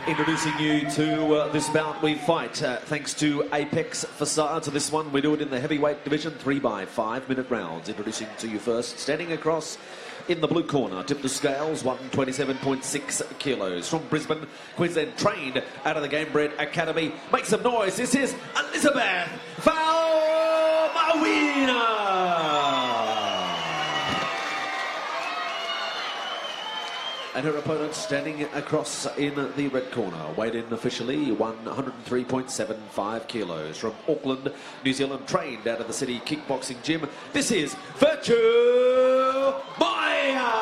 Introducing you to this bout we fight thanks to Apex Facades. This one we do it in the heavyweight division, 3 by 5 minute rounds. Introducing to you first, standing across in the blue corner, tip the scales, 127.6 kilos. From Brisbane, Queensland, trained out of the Gamebred Academy. Make some noise, this is Elizabeth Faumuina. And her opponent standing across in the red corner, weighed in officially 103.75 kilos. From Auckland, New Zealand, trained out of the city kickboxing gym. This is Virtue Maea.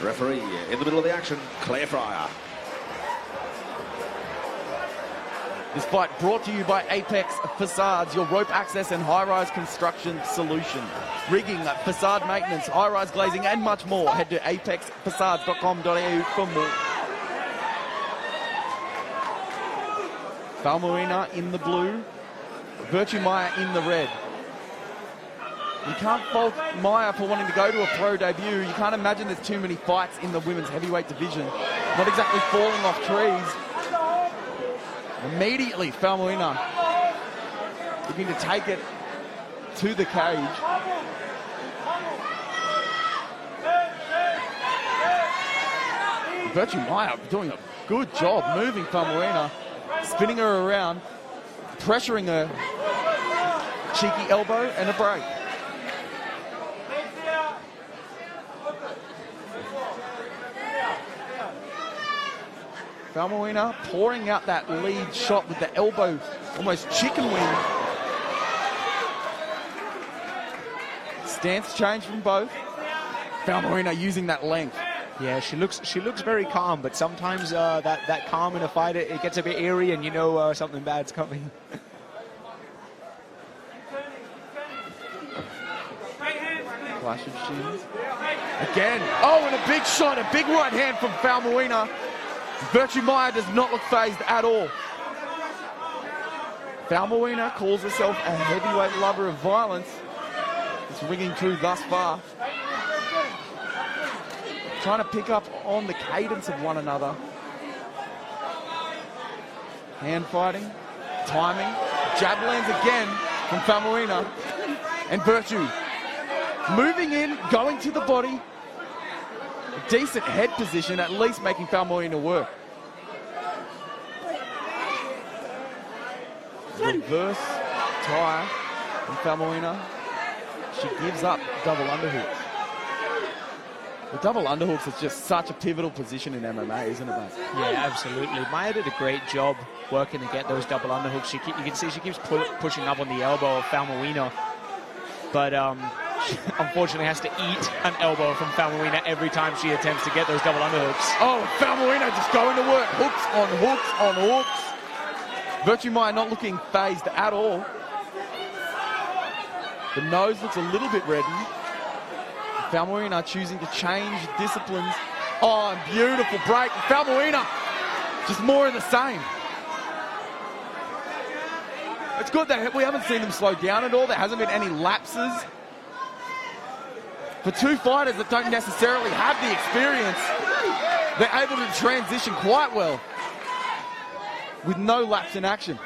Referee in the middle of the action, Claire Fryer. This fight brought to you by Apex Facades, your rope access and high-rise construction solution. Rigging, facade maintenance, high-rise glazing and much more. Head to apexfacades.com.au for more. Faumuina in the blue, Virtue Maea in the red. You can't fault Maea for wanting to go to a pro debut. You can't imagine there's too many fights in the women's heavyweight division. Not exactly falling off trees. Immediately, Faumuina looking to take it to the cage. Virtue Maea doing a good job moving Faumuina, spinning her around, pressuring her. Cheeky elbow and a break. Faumuina pouring out that lead shot with the elbow, almost chicken wing. Stance change from both. Faumuina using that length. Yeah, she looks very calm, but sometimes that calm in a fight, it gets a bit eerie, and you know something bad's coming. Clash of shins. Again. Oh, and a big shot, a big right hand from Faumuina. Virtue Maea does not look phased at all. Faumuina calls herself a heavyweight lover of violence. It's ringing true thus far. Trying to pick up on the cadence of one another. Hand fighting, timing, jab lands again from Faumuina. And Virtue moving in, going to the body. Decent head position, at least making Faumuina work. Reverse tie from Faumuina. She gives up double underhooks. The double underhooks is just such a pivotal position in MMA, isn't it, mate? Yeah, absolutely. Maea did a great job working to get those double underhooks. You can see she keeps pushing up on the elbow of Faumuina, but she unfortunately has to eat an elbow from Faumuina every time she attempts to get those double underhooks. Oh, Faumuina just going to work. Hooks on hooks on hooks. Virtue Maea not looking phased at all. The nose looks a little bit reddened. Faumuina choosing to change disciplines. Oh, beautiful break. Faumuina, just more of the same. It's good that we haven't seen them slow down at all. There hasn't been any lapses. For two fighters that don't necessarily have the experience, they're able to transition quite well with no lapse in action.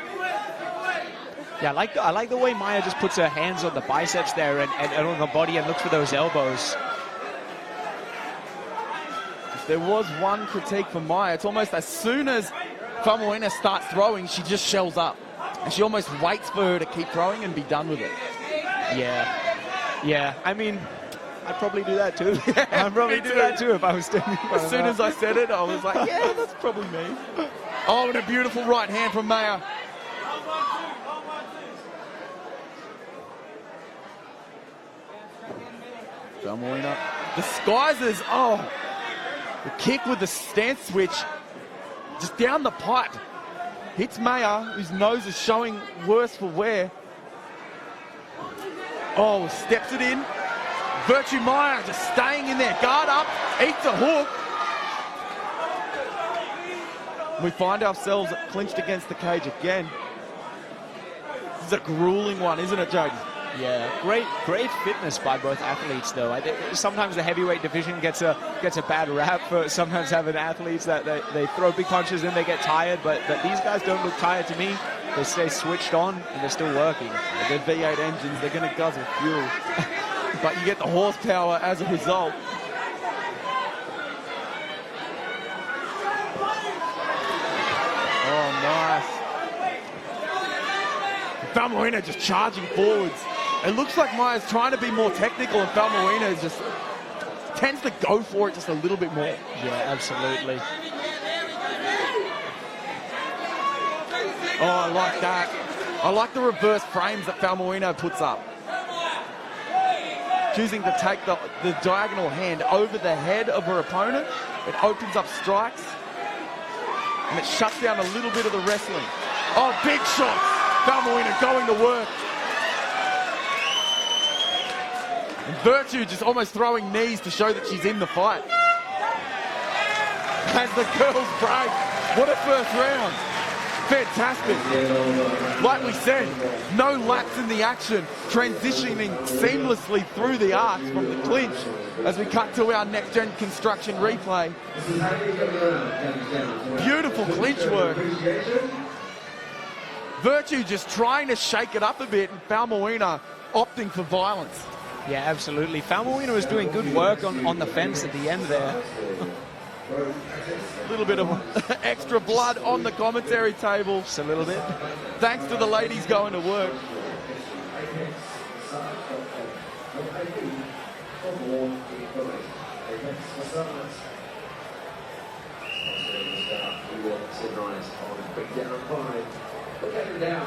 Yeah, I like the way Maea just puts her hands on the biceps there and on the body and looks for those elbows. If there was one critique for Maea, it's almost as soon as Faumuina starts throwing, she just shells up. And she almost waits for her to keep throwing and be done with it. Yeah. I mean, I'd probably do that too. I'd probably do that too if I was standing. As soon as I said it, I was like, yeah, that's probably me. Oh, and a beautiful right hand from Maea. Faumuina disguises. Oh, the kick with the stance switch. Just down the pipe. Hits Maea, whose nose is showing worse for wear. Oh, steps it in. Virtue Maea just staying in there. Guard up, eats a hook. We find ourselves clinched against the cage again. This is a grueling one, isn't it, Jaden? Yeah, great fitness by both athletes, though. Sometimes the heavyweight division gets a bad rap for sometimes having athletes that they throw big punches and they get tired, but these guys don't look tired to me. They stay switched on and they're still working. They're V8 engines, they're going to guzzle fuel. But you get the horsepower as a result. Oh, nice. Faumuina just charging forwards. It looks like Maea's trying to be more technical, and Faumuina just tends to go for it just a little bit more. Yeah, absolutely. Oh, I like that. I like the reverse frames that Faumuina puts up. Choosing to take the diagonal hand over the head of her opponent. It opens up strikes. And it shuts down a little bit of the wrestling. Oh, big shots. Faumuina going to work. And Virtue just almost throwing knees to show that she's in the fight. As the girls break. What a first round. Fantastic. Like we said, no lapse in the action, transitioning seamlessly through the arcs from the clinch as we cut to our next-gen construction replay. Beautiful clinch work. Virtue just trying to shake it up a bit, and Faumuina opting for violence. Yeah, absolutely. Faumuina was doing good work on the fence at the end there. A little bit of extra blood on the commentary table. Just a little bit. Thanks to the ladies going to work.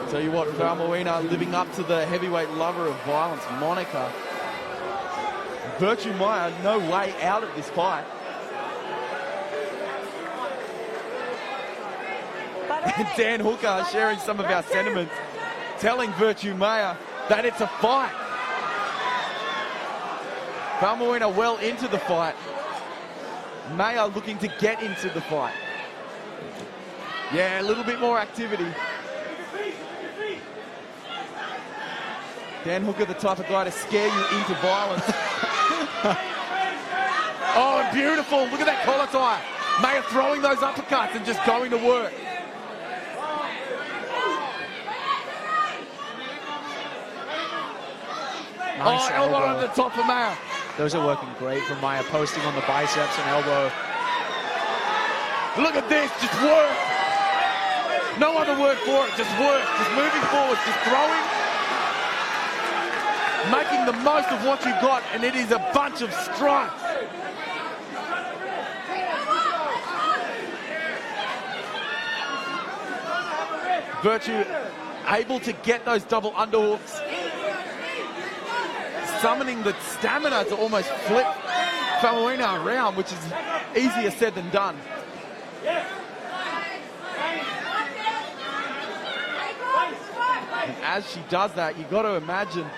Tell you what, Faumuina living up to the heavyweight lover of violence, Monica. Virtue Maea, no way out of this fight. And Dan Hooker sharing some of our sentiments, telling Virtue Maea that it's a fight. Faumuina well into the fight. Maea looking to get into the fight. Yeah, a little bit more activity. Dan Hooker, the type of guy to scare you into violence. Oh, and beautiful. Look at that collar tie. Maea throwing those uppercuts and just going to work. Nice elbow on the top of Maea. Those are working great from Maea, posting on the biceps and elbow. Look at this, just work. No other word for it, just work. Just moving forward, just throwing. Making the most of what you got, and it is a bunch of strikes. Virtue able to get those double underhooks. Summoning the stamina to almost flip Faumuina around, which is easier said than done. And as she does that, you've got to imagine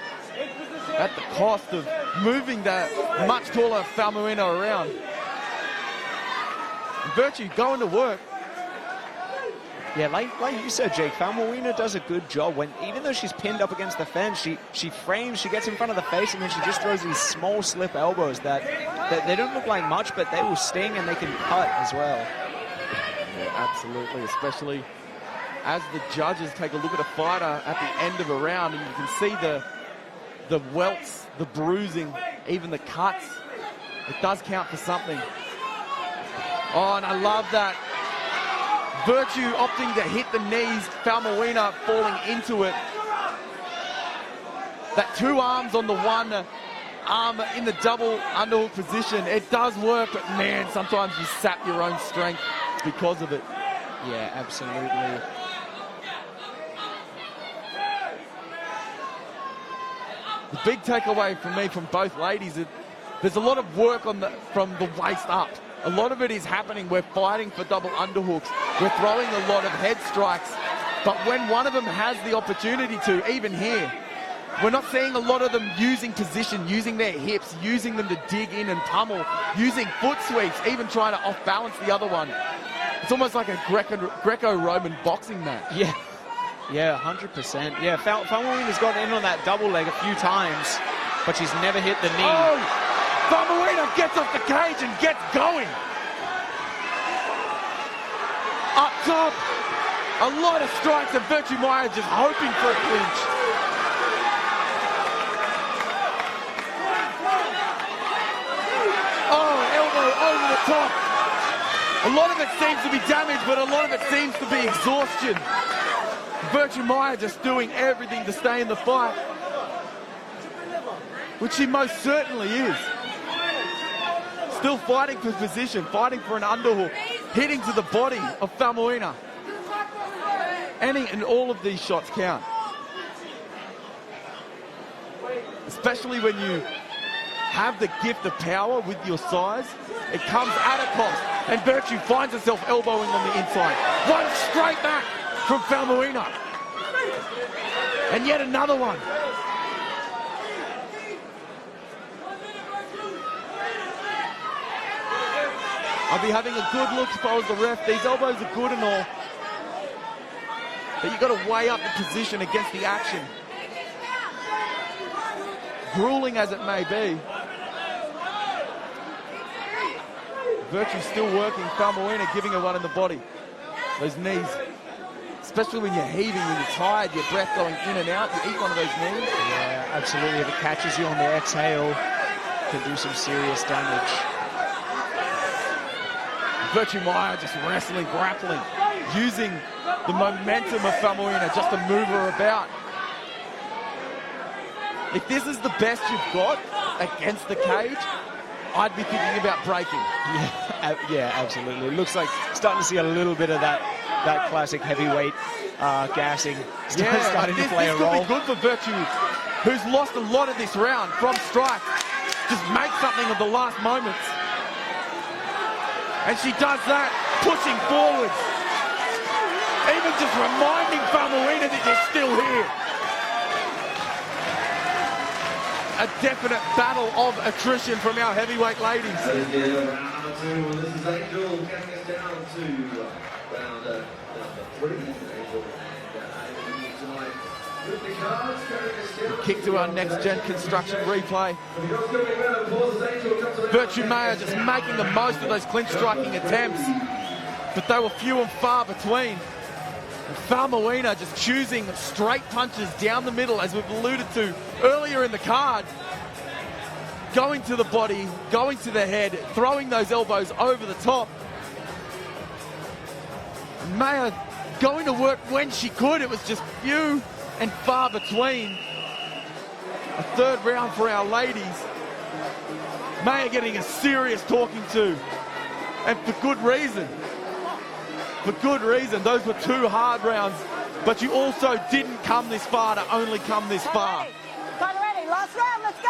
at the cost of moving that much taller Faumuina around. And Virtue going to work. Yeah, like you said, Jake, Faumuina does a good job when, even though she's pinned up against the fence, she frames, she gets in front of the face, and then she just throws these small slip elbows that they don't look like much, but they will sting and they can cut as well. Yeah, absolutely, especially as the judges take a look at a fighter at the end of a round, and you can see the welts, the bruising, even the cuts. It does count for something. Oh, and I love that. Virtue opting to hit the knees, Faumuina falling into it. That two arms on the one arm in the double underhook position. It does work, but man, sometimes you sap your own strength because of it. Yeah, absolutely. The big takeaway from me from both ladies is there's a lot of work from the waist up. A lot of it is happening. We're fighting for double underhooks. We're throwing a lot of head strikes. But when one of them has the opportunity to, even here, we're not seeing a lot of them using position, using their hips, using them to dig in and pummel, using foot sweeps, even trying to off-balance the other one. It's almost like a Greco-Roman boxing match. Yeah. Yeah, 100%. Yeah, Faumuina's gotten in on that double leg a few times, but she's never hit the knee. Oh! Faumuina gets off the cage and gets going. Up top, a lot of strikes, and Virtue Maea just hoping for a clinch. Oh, elbow over the top. A lot of it seems to be damage, but a lot of it seems to be exhaustion. Virtue Maea just doing everything to stay in the fight, which she most certainly is. Still fighting for position, fighting for an underhook, hitting to the body of Faumuina. Any and all of these shots count. Especially when you have the gift of power with your size, it comes at a cost. And Virtue finds herself elbowing on the inside. One straight back from Faumuina. And yet another one. I'd be having a good look if I was the ref. These elbows are good and all, but you've got to weigh up the position against the action. Grueling as it may be, Virtue still working. Faumuina giving her one in the body. Those knees, especially when you're heaving, when you're tired, your breath going in and out, you eat one of those knees. Yeah, absolutely. If it catches you on the exhale, can do some serious damage. Virtue Maea just wrestling, grappling, using the momentum of Faumuina just to move her about. If this is the best you've got against the cage, I'd be thinking about breaking. Yeah, absolutely. It looks like starting to see a little bit of that classic heavyweight gassing starting to play a role. This could be good for Virtue, who's lost a lot of this round from strike. Just make something of the last moments. And she does that, pushing forwards. Even just reminding Faumuina that you're still here. A definite battle of attrition from our heavyweight ladies. Round number 2, this is Angel getting us down to round number 3. Angel tonight with the cards, carrying us down. Kick to our next-gen construction replay. Virtue Maea just making the most of those clinch striking attempts, but they were few and far between. And Faumuina just choosing straight punches down the middle, as we've alluded to earlier in the card. Going to the body, going to the head, throwing those elbows over the top. Maea going to work when she could. It was just few and far between. A third round for our ladies. Maea getting a serious talking to, and for good reason. For good reason. Those were 2 hard rounds, but you also didn't come this far to only come this far. Fight ready, last round, let's go!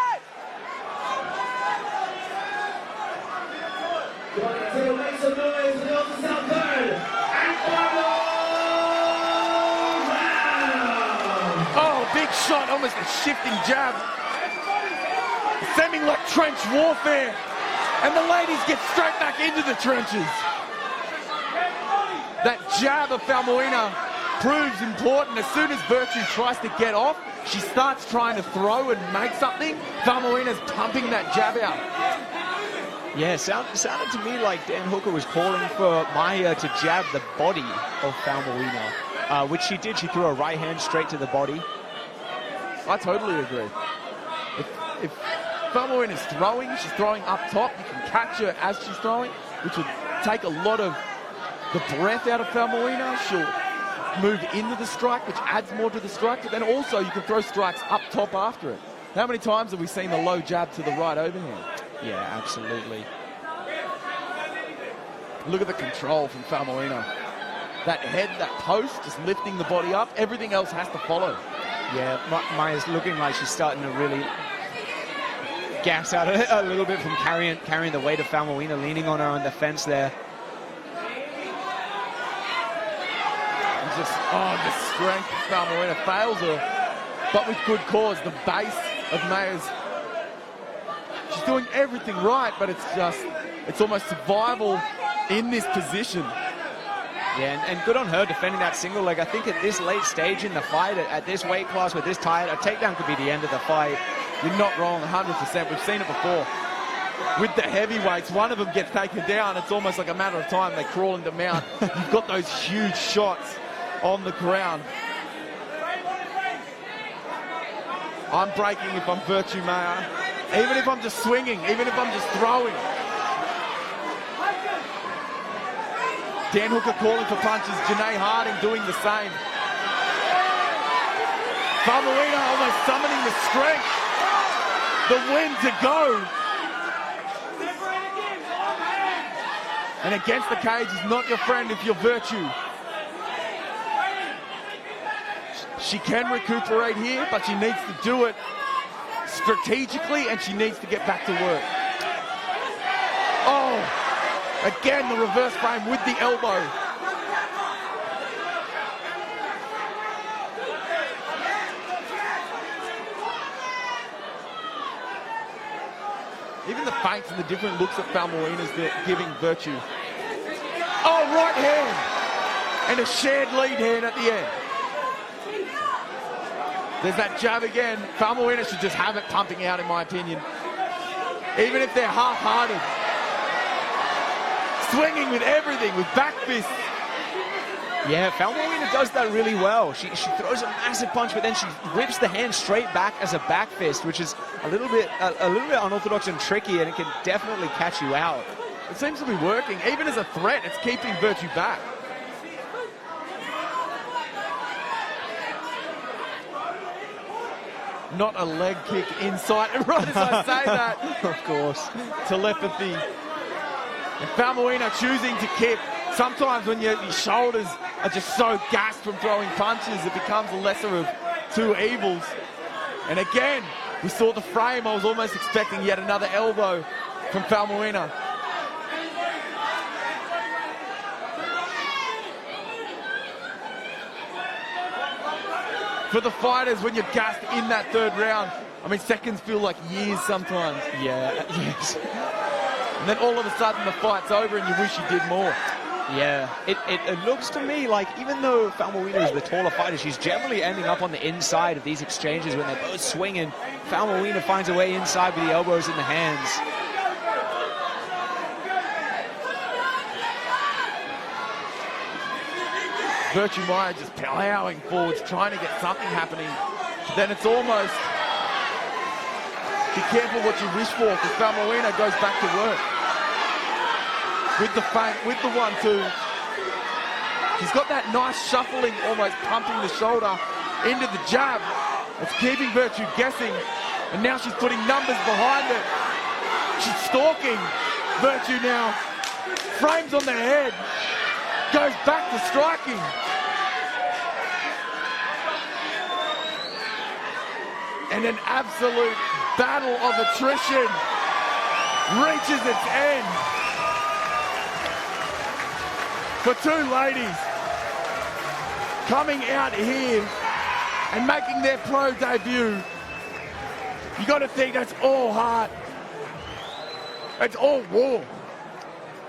Make some noise for the Ultra South third and final round. Oh, big shot, almost a shifting jab. Seeming like trench warfare. And the ladies get straight back into the trenches. That jab of Faumuina proves important. As soon as Virtue tries to get off, she starts trying to throw and make something. Faumuina's pumping that jab out. Yeah, sounded to me like Dan Hooker was calling for Maea to jab the body of Faumuina, which she did. She threw a right hand straight to the body. I totally agree. If Faumuina is throwing, she's throwing up top. You can catch her as she's throwing, which would take a lot of the breath out of Faumuina. She'll move into the strike, which adds more to the strike, but then also you can throw strikes up top after it. How many times have we seen the low jab to the right overhand? Yeah, absolutely. Look at the control from Faumuina. That head, that post, just lifting the body up. Everything else has to follow. Yeah, Maea's looking like she's starting to really gas out a little bit from carrying the weight of Faumuina, leaning on her on the fence there. And just, the strength of Faumuina fails her, but with good cause. The base of Maea's, she's doing everything right, but it's almost survival in this position. Yeah, and good on her defending that single leg. I think at this late stage in the fight, at this weight class with this tired, a takedown could be the end of the fight. You're not wrong, 100%. We've seen it before. With the heavyweights, one of them gets taken down. It's almost like a matter of time. They crawl into mount. You've got those huge shots on the ground. I'm breaking if I'm Virtue Maea. Even if I'm just swinging, even if I'm just throwing. Dan Hooker calling for punches. Janae Harding doing the same. Faumuina almost summoning the strength. The wind to go. And against the cage is not your friend if you're Virtue. She can recuperate here, but she needs to do it strategically, and she needs to get back to work. Oh, again, the reverse frame with the elbow. Even the feints and the different looks that Faumuina's giving Virtue. Oh, right hand. And a shared lead hand at the end. There's that jab again. Faumuina should just have it pumping out, in my opinion. Even if they're half-hearted. Swinging with everything, with back fists. Yeah, Faumuina does that really well. She throws a massive punch, but then she whips the hand straight back as a back fist, which is a little bit unorthodox and tricky, and it can definitely catch you out. It seems to be working. Even as a threat, it's keeping Virtue back. Not a leg kick inside. And right as I say that, of course, telepathy. And Faumuina choosing to kick. Sometimes when your shoulders are just so gassed from throwing punches, it becomes a lesser of two evils. And again, we saw the frame. I was almost expecting yet another elbow from Faumuina. For the fighters, when you're gassed in that third round, I mean, seconds feel like years sometimes. Yeah, yes. And then all of a sudden the fight's over and you wish you did more. Yeah, it looks to me like even though Faumuina is the taller fighter, she's generally ending up on the inside of these exchanges when they're both swinging. Faumuina finds a way inside with the elbows in the hands. Virtue Maea just plowing forwards, trying to get something happening. Then it's almost, be careful what you wish for, because Faumuina goes back to work. With the feint, with the 1-2. She's got that nice shuffling, almost pumping the shoulder into the jab. It's keeping Virtue guessing, and now she's putting numbers behind it. She's stalking Virtue now. Frames on the head. Goes back to striking. And an absolute battle of attrition reaches its end for two ladies coming out here and making their pro debut. You got to think that's all heart. It's all war.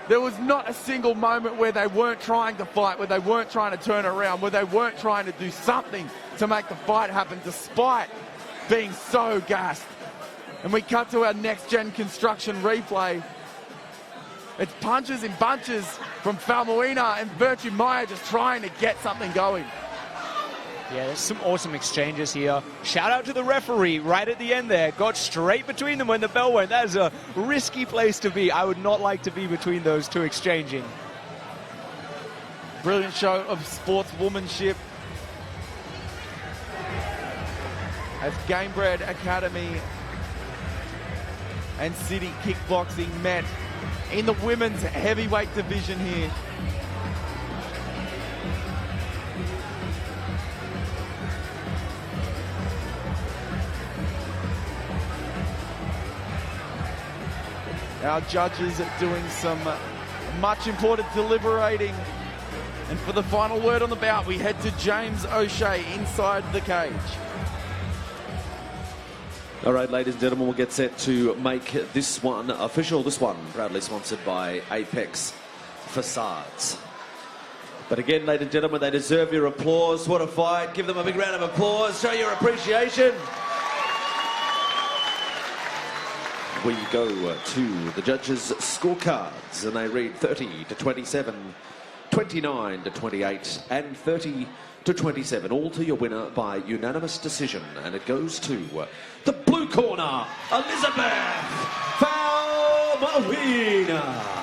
There was not a single moment where they weren't trying to fight, where they weren't trying to turn around, where they weren't trying to do something to make the fight happen, despite being so gassed. And we cut to our next-gen construction replay. It's punches in bunches from Faumuina and Virtue Maea just trying to get something going. Yeah, there's some awesome exchanges here. Shout out to the referee right at the end there. Got straight between them when the bell went. That is a risky place to be. I would not like to be between those two exchanging. Brilliant show of sportswomanship as Gamebred Academy and City Kickboxing met in the women's heavyweight division here. Our judges are doing some much important deliberating. And for the final word on the bout, we head to James O'Shea inside the cage. All right, ladies and gentlemen, we'll get set to make this one official. This one proudly sponsored by Apex Facades. But again, ladies and gentlemen, they deserve your applause. What a fight. Give them a big round of applause. Show your appreciation. We go to the judges' scorecards, and they read 30 to 27, 29 to 28, and 30 to 27, all to your winner by unanimous decision. And it goes to the blue corner, Elizabeth Faumuina.